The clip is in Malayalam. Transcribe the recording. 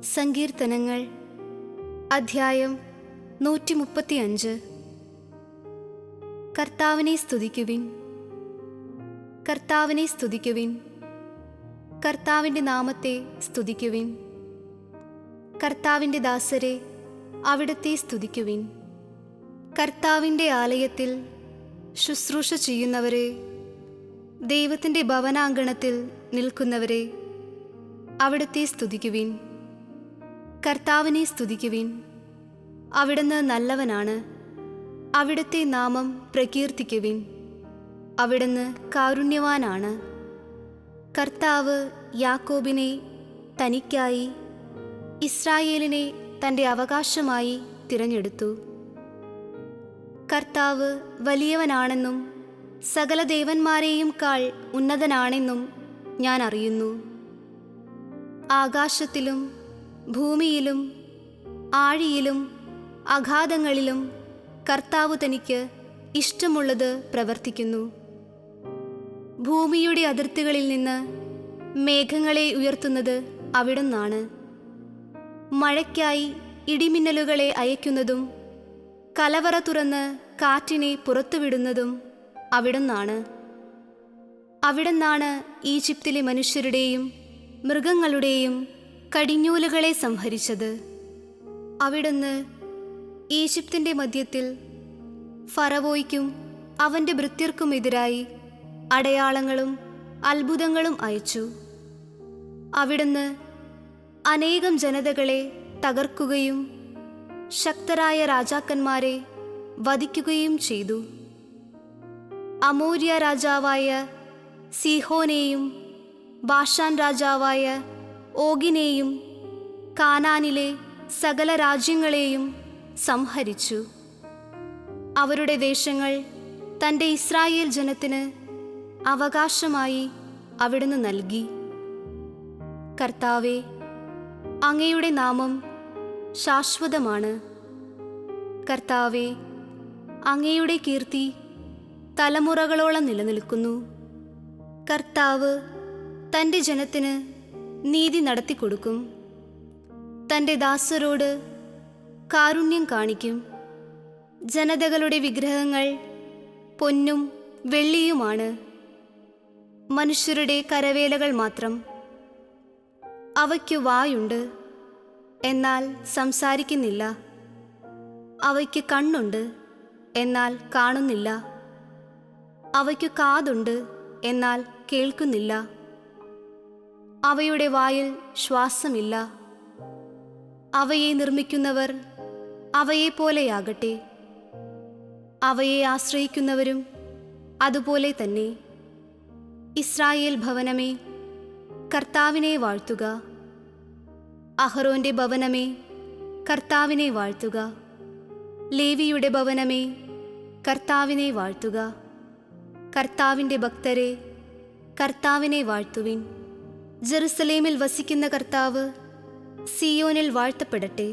സങ്കീർത്തനങ്ങൾ അധ്യായം 135. കർത്താവിനെ സ്തുതിക്കുവിൻ, കർത്താവിനെ സ്തുതിക്കുവിൻ, കർത്താവിൻ്റെ നാമത്തെ സ്തുതിക്കുവിൻ. കർത്താവിൻ്റെ ദാസരെ, അവിടുത്തെ സ്തുതിക്കുവിൻ. കർത്താവിൻ്റെ ആലയത്തിൽ ശുശ്രൂഷ ചെയ്യുന്നവരെ, ദൈവത്തിൻ്റെ ഭവനാങ്കണത്തിൽ നിൽക്കുന്നവരെ, അവിടുത്തെ സ്തുതിക്കുവിൻ. കർത്താവിനെ സ്തുതിക്കുവിൻ. അവിടുന്ന് നല്ലവനാണ്. അവിടുത്തെ നാമം പ്രകീർത്തിക്കുവിൻ. അവിടുന്ന് കാരുണ്യവാനാണ്. കർത്താവ് യാക്കോബിനെ തനിക്കായി, ഇസ്രായേലിനെ തൻ്റെ അവകാശമായി തിരഞ്ഞെടുത്തു. കർത്താവ് വലിയവനാണെന്നും സകല ദേവന്മാരെയും കാൾ ഉന്നതനാണെന്നും ഞാൻ അറിയുന്നു. ആകാശത്തിലും ഭൂമിയിലും ആഴിയിലും അഗാധങ്ങളിലും കർത്താവ് തനിക്ക് ഇഷ്ടമുള്ളത് പ്രവർത്തിക്കുന്നു. ഭൂമിയുടെ അതിർത്തികളിൽ നിന്ന് മേഘങ്ങളെ ഉയർത്തുന്നത് അവിടുന്നാണ്. മഴയ്ക്കായി ഇടിമിന്നലുകളെ അയക്കുന്നതും കലവറ തുറന്ന് കാറ്റിനെ പുറത്തുവിടുന്നതും അവിടുന്നാണ്. അവിടുന്നാണ് ഈജിപ്തിലെ മനുഷ്യരുടെയും മൃഗങ്ങളുടെയും കടിഞ്ഞൂലുകളെ സംഹരിച്ചത്. അവിടുന്ന് ഈജിപ്തിൻ്റെ മധ്യത്തിൽ ഫറവോയ്ക്കും അവൻ്റെ ഭൃത്യർക്കുമെതിരായി അടയാളങ്ങളും അത്ഭുതങ്ങളും അയച്ചു. അവിടുന്ന് അനേകം ജനതകളെ തകർക്കുകയും ശക്തരായ രാജാക്കന്മാരെ വധിക്കുകയും ചെയ്തു. അമോര്യ രാജാവായ സീഹോനെയും ബാഷാൻ രാജാവായ ഓഗിനെയും കാനാനിലെ സകല രാജ്യങ്ങളെയും സംഹരിച്ചു. അവരുടെ ദേശങ്ങൾ തൻ്റെ ഇസ്രായേൽ ജനത്തിന് അവകാശമായി അവിടുന്ന് നൽകി. കർത്താവേ, അങ്ങയുടെ നാമം ശാശ്വതമാണ്. കർത്താവേ, അങ്ങയുടെ കീർത്തി തലമുറകളോളം നിലനിൽക്കുന്നു. കർത്താവ് തൻ്റെ ജനത്തിന് നീതി നടത്തിക്കൊടുക്കും. തൻ്റെ ദാസരോട് കാരുണ്യം കാണിക്കും. ജനതകളുടെ വിഗ്രഹങ്ങൾ പൊന്നും വെള്ളിയുമാണ്, മനുഷ്യരുടെ കരവേലകൾ മാത്രം. അവയ്ക്കു വായുണ്ട്, എന്നാൽ സംസാരിക്കുന്നില്ല. അവയ്ക്ക് കണ്ണുണ്ട്, എന്നാൽ കാണുന്നില്ല. അവയ്ക്കു കാതുണ്ട്, എന്നാൽ കേൾക്കുന്നില്ല. അവയുടെ വായിൽ ശ്വാസമില്ല. അവയെ നിർമ്മിക്കുന്നവർ അവയെപ്പോലെയാകട്ടെ. അവയെ ആശ്രയിക്കുന്നവരും അതുപോലെ തന്നെ. ഇസ്രായേൽ ഭവനമേ, കർത്താവിനെ വാഴ്ത്തുക. അഹരോന്റെ ഭവനമേ, കർത്താവിനെ വാഴ്ത്തുക. ലേവിയുടെ ഭവനമേ, കർത്താവിനെ വാഴ്ത്തുക. കർത്താവിൻ്റെ ഭക്തരെ, കർത്താവിനെ വാഴ്ത്തുവിൻ. ജെറുസലേമിൽ വസിക്കുന്ന കർത്താവ് സിയോനിൽ വാഴ്ത്തപ്പെടട്ടെ.